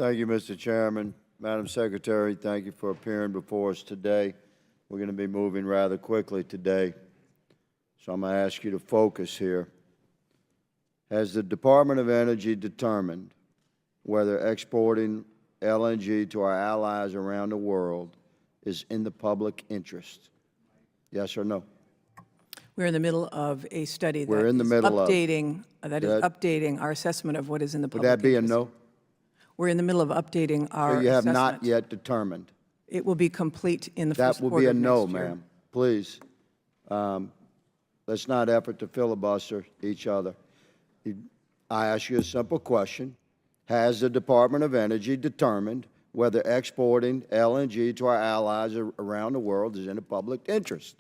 Thank you, Mr. Chairman. Madam Secretary, thank you for appearing before us today. We're going to be moving rather quickly today, so I'm going to ask you to focus here. Has the Department of Energy determined whether exporting LNG to our allies around the world is in the public interest? Yes or no? We're in the middle of a study We're in the middle of updating our assessment of what is in the public Would that be a interest. no? We're in the middle of updating our So you have assessment. not yet determined. It will be complete in the first That will quarter be a of no, next year. ma'am. Please. Let's not effort to filibuster each other. I ask you a simple question. Has the Department of Energy determined whether exporting LNG to our allies around the world is in the public interest?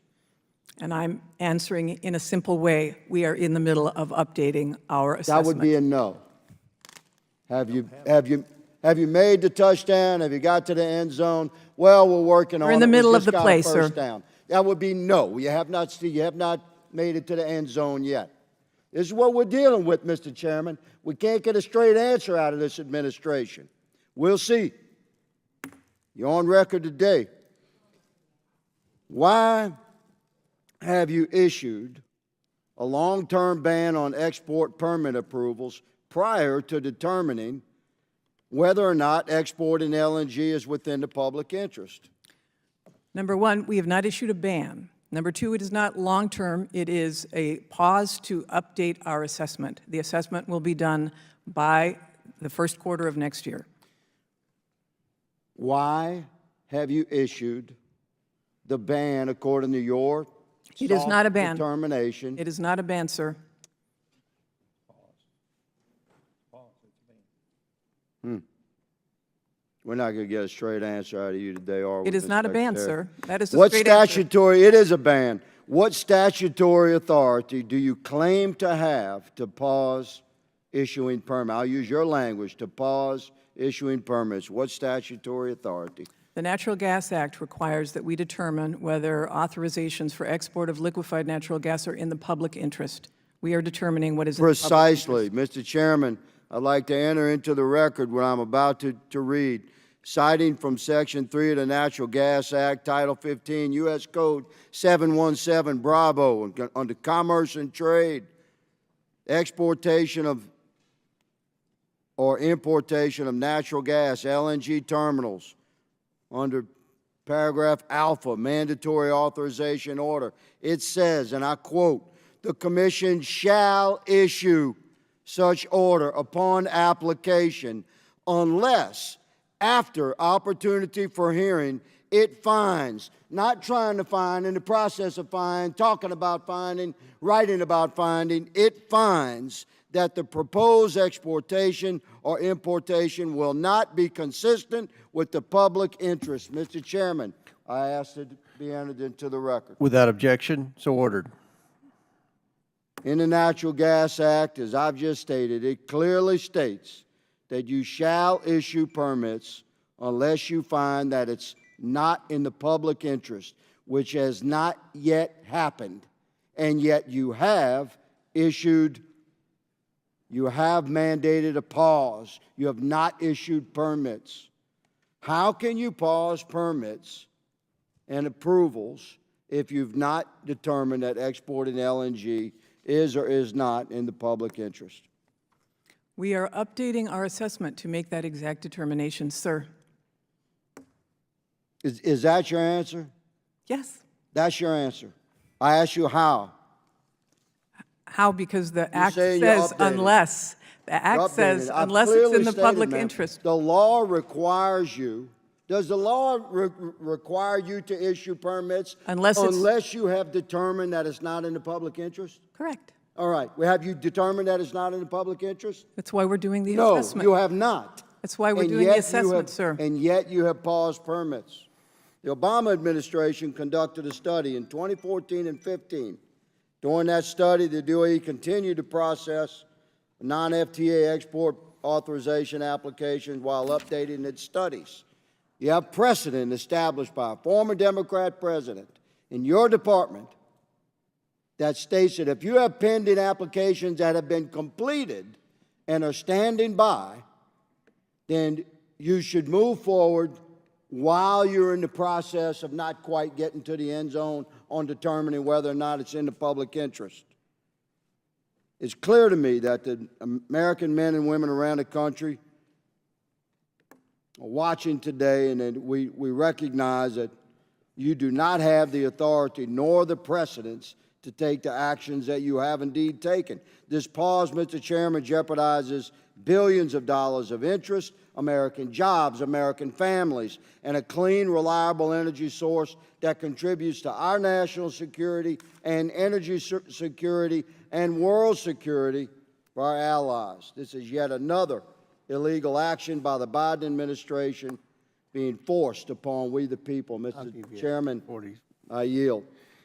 And I'm answering in a simple way. We are in the middle of updating our assessment. That would be a no. Have you made the touchdown? Have you got to the end zone? Well, we're working on it. We're in the middle of the play, sir. sir. That would be no. You have not made it to the end zone yet. This is what we're dealing with, Mr. Chairman. We can't get a straight answer out of this administration. We'll see. You're on record today. Why have you issued a long-term ban on export permit approvals prior to determining whether or not exporting LNG is within the public interest? Number one, we have not issued a ban. Number two, it is not long-term. It is a pause to update our assessment. The assessment will be done by the first quarter of next year. Why have you issued the ban according to your It is not a ban. determination? It is not a ban, sir. We're not going to get a straight answer out of you today, are we? It is Mr. not a ban, Secretary? sir. That is a What straight answer. statutory, it is a ban. What statutory authority do you claim to have to pause issuing permits? I'll use your language, to pause issuing permits. What statutory authority? The Natural Gas Act requires that we determine whether authorizations for export of liquefied natural gas are in the public interest. We are determining what is in the public Precisely. interest. Mr. Chairman, I'd like to enter into the record what I'm about to read. Citing from Section 3 of the Natural Gas Act, Title 15, U.S. Code 717, Bravo, under Commerce and Trade, exportation of or importation of natural gas, LNG terminals, under paragraph alpha, mandatory authorization order. It says, and I quote, "The Commission shall issue such order upon application unless, after opportunity for hearing, it finds," not trying to find, in the process of finding, talking about finding, writing about finding, it finds that the proposed exportation or importation will not be consistent with the public interest. Mr. Chairman, I ask it to be entered into the record. Without objection, so ordered. In the Natural Gas Act, as I've just stated, it clearly states that you shall issue permits unless you find that it's not in the public interest, which has not yet happened. And yet you have mandated a pause. You have not issued permits. How can you pause permits and approvals if you've not determined that exporting LNG is or is not in the public interest? We are updating our assessment to make that exact determination, sir. Is that your answer? Yes. That's your answer. I ask you how. How? Because the Act saying you're says updating. unless. The Act says I've unless it's clearly in the stated, public ma'am, interest. The law requires you. Does the law require you to issue permits unless you have determined that it's not in the public interest? Correct. All right. Well, have you determined that it's not in the public interest? That's why we're doing the No, assessment. you have not. That's why we're And doing yet the you assessment, have- sir. And yet you have paused permits. The Obama administration conducted a study in 2014 and 15. During that study, the DOE continued to process non-FTA export authorization applications while updating its studies. You have precedent established by a former Democrat president in your department that states that if you have pending applications that have been completed and are standing by, then you should move forward while you're in the process of not quite getting to the end zone on determining whether or not it's in the public interest. It's clear to me that the American men and women around the country are watching today, and that we recognize that you do not have the authority nor the precedence to take the actions that you have indeed taken. This pause, Mr. Chairman, jeopardizes billions of dollars of interest, American jobs, American families, and a clean, reliable energy source that contributes to our national security and energy security and world security for our allies. This is yet another illegal action by the Biden administration being forced upon we the people. Mr. Chairman, I yield.